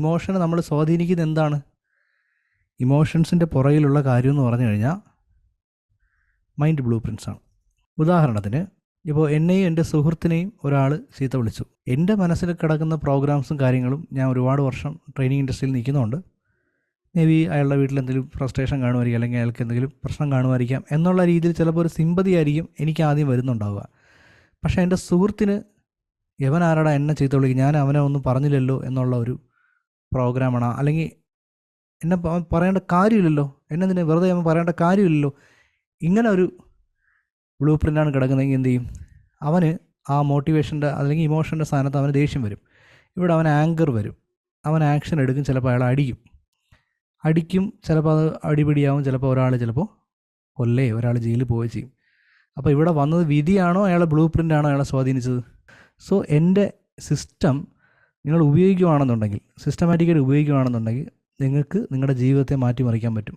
ഇമോഷനെ നമ്മൾ സ്വാധീനിക്കുന്നത് എന്താണ്? ഇമോഷൻസിൻ്റെ പുറകിലുള്ള കാര്യം എന്ന് പറഞ്ഞു കഴിഞ്ഞാൽ മൈൻഡ് ബ്ലൂ പ്രിൻസാണ്. ഉദാഹരണത്തിന് ഇപ്പോൾ എന്നെയും എൻ്റെ സുഹൃത്തിനെയും ഒരാൾ ചീത്ത വിളിച്ചു. എൻ്റെ മനസ്സിൽ കിടക്കുന്ന പ്രോഗ്രാംസും കാര്യങ്ങളും ഞാൻ ഒരുപാട് വർഷം ട്രെയിനിങ് ഇൻഡസ്ട്രിയിൽ നിൽക്കുന്നുണ്ട്. മേ ബി അയാളുടെ വീട്ടിൽ എന്തെങ്കിലും ഫ്രസ്ട്രേഷൻ കാണുമായിരിക്കും, അല്ലെങ്കിൽ അയാൾക്ക് എന്തെങ്കിലും പ്രശ്നം കാണുമായിരിക്കാം എന്നുള്ള രീതിയിൽ ചിലപ്പോൾ ഒരു സിമ്പതി ആയിരിക്കും എനിക്ക് ആദ്യം വരുന്നുണ്ടാവുക. പക്ഷേ എൻ്റെ സുഹൃത്തിന് യവൻ ആരാടാ എന്നെ ചീത്ത വിളിക്കും, ഞാൻ അവനെ ഒന്നും പറഞ്ഞില്ലല്ലോ എന്നുള്ള ഒരു പ്രോഗ്രാമാണ്, അല്ലെങ്കിൽ എന്നെ പറയേണ്ട കാര്യമില്ലല്ലോ, എന്നെ നിന്നെ വെറുതെ അവൻ പറയേണ്ട കാര്യമില്ലല്ലോ, ഇങ്ങനെ ഒരു ബ്ലൂ പ്രിൻ്റാണ് കിടക്കുന്നതെങ്കിൽ എന്ത് ചെയ്യും? അവന് ആ മോട്ടിവേഷൻ്റെ അല്ലെങ്കിൽ ഇമോഷൻ്റെ സ്ഥാനത്ത് അവന് ദേഷ്യം വരും. ഇവിടെ അവൻ ആങ്കർ വരും, അവൻ ആക്ഷൻ എടുക്കും, ചിലപ്പോൾ അയാൾ അടിക്കും, ചിലപ്പോൾ അത് അടിപിടിയാവും, ചിലപ്പോൾ ചിലപ്പോൾ ഒരാൾ ജയിലിൽ പോവുകയും ചെയ്യും. അപ്പോൾ ഇവിടെ വന്നത് വിധിയാണോ അയാളെ ബ്ലൂ പ്രിൻ്റാണോ അയാളെ സ്വാധീനിച്ചത്? സോ എൻ്റെ സിസ്റ്റം നിങ്ങൾ ഉപയോഗിക്കുകയാണെന്നുണ്ടെങ്കിൽ, സിസ്റ്റമാറ്റിക്കായിട്ട് ഉപയോഗിക്കുകയാണെന്നുണ്ടെങ്കിൽ നിങ്ങൾക്ക് നിങ്ങളുടെ ജീവിതത്തെ മാറ്റിമറിക്കാൻ പറ്റും.